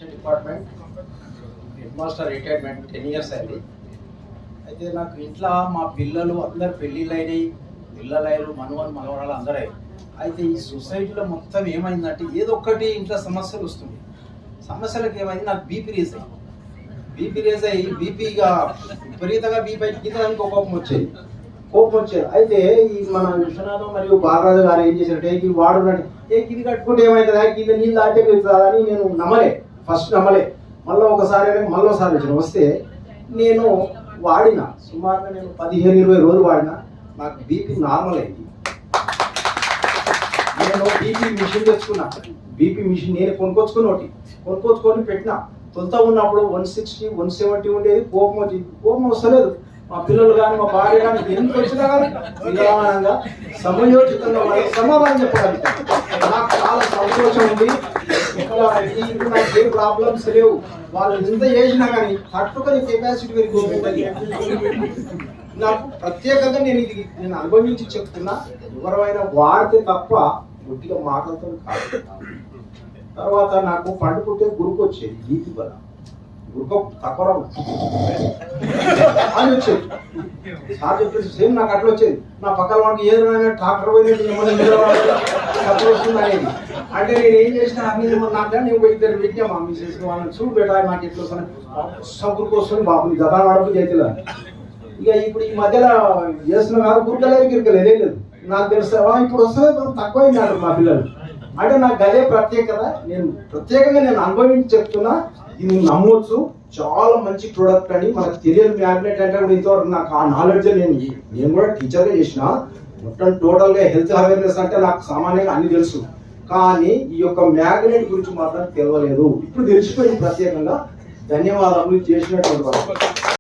Department head master retirement 10 years అయింది. అయితే నాకు ఇంట్లో మా పిల్లలు అందరు పెళ్ళిళ్ళైనవి, పిల్లలైరు, మనవరాలు అందరూ అయ్యారు. అయితే ఈ సొసైటీలో మొత్తం ఏమైందంటే ఏదో ఒక్కటి ఇంట్లో సమస్యలు వస్తుంది. సమస్యలకు ఏమైంది, నాకు బీపీ రేజ్ అయ్యి బీపీగా విపరీతంగా బీపీ కిందడానికి కోపం వచ్చేది. అయితే ఈ మన విశ్వనాథం మరియు బాలరాజు గారు ఏం చేశారంటే ఈ వాడు ఇది కట్టుకుంటే ఏమవుతుందా, కింద నీళ్ళు దాటే అని నేను ఫస్ట్ నమ్మలే. మళ్ళీ వచ్చిన వస్తే నేను వాడిన సుమారుగా నేను 15-20 రోజులు వాడిన. నాకు బీపీ నార్మల్ అయింది. నేను బీపీ మిషన్ తెచ్చుకున్నా. బీపీ మిషన్ నేను కొనుక్కొచ్చుకొని పెట్టిన. తొలుత ఉన్నప్పుడు 160, 170 ఉండేది. కోపం వస్తలేదు. మా పిల్లలు కానీ మా భార్య కానీ ఎంత వచ్చినా కానీ నిదానంగా సమయోచితంగా వాళ్ళకి సమాధానం చెప్పగలుగుతాను. నాకు చాలా సంతోషం ఉంది. ఇప్పుడు నాకు ఏ ప్రాబ్లమ్స్ లేవు. వాళ్ళు ఎంత చేసినా కానీ తట్టుకొని కెపాసిటీ పెరిగిపోతుంది. నాకు ప్రత్యేకంగా నేను అనుభవించి చెప్తున్నా. ఎవరైనా వాడితే తప్ప గుడ్డిగా మాటలతో కాదు. తర్వాత నాకు పండుకుంటే గురుకు వచ్చేది. బీపీ వల్ల గురుకు తక్కువ అని వచ్చేది. సార్ చెప్పేసి సేమ్ నాకు అట్లా వచ్చేది. నా పక్కన వాడికి ఏదైనా ట్రాక్టర్ పోయినట్టు తక్కువ వస్తుంది అనేది. అంటే నేను ఏం చేసిన అన్ని నాకు నేను ఇద్దరు పెట్టినా మా మిసెస్ వాళ్ళని చూడు బేటా నాకు ఎట్లా వస్తాను గురుకు వస్తుంది బాబు గదా వాడకు చేతిలో. ఇక ఇప్పుడు ఈ మధ్యలో చేస్తున్నా కాదు గురుకలేదు గిరికలేదు ఏం లేదు. నాకు తెలుస్తా ఇప్పుడు వస్తుంది తక్కువైంది మా పిల్లలు. అంటే నాకు అదే ప్రత్యేకత. ప్రత్యేకంగా అనుభవించి చెప్తున్నా. దీన్ని నమ్మవచ్చు. చాలా మంచి ప్రోడక్ట్ అని మనకు తెలియదు. మ్యాగ్నెట్ అంటే కూడా ఇంతవరకు నాకు ఆ నాలెడ్జ్ నేను కూడా టీచర్గా చేసిన. మొత్తం టోటల్గా హెల్త్ అవేర్నెస్ అంటే నాకు సామాన్యంగా అన్ని తెలుసు. కానీ ఈ యొక్క మ్యాగ్నెట్ గురించి మాత్రం తెలియలేదు. ఇప్పుడు తెలిసిపోయింది ప్రత్యేకంగా. ధన్యవాదాలు చేసినటువంటి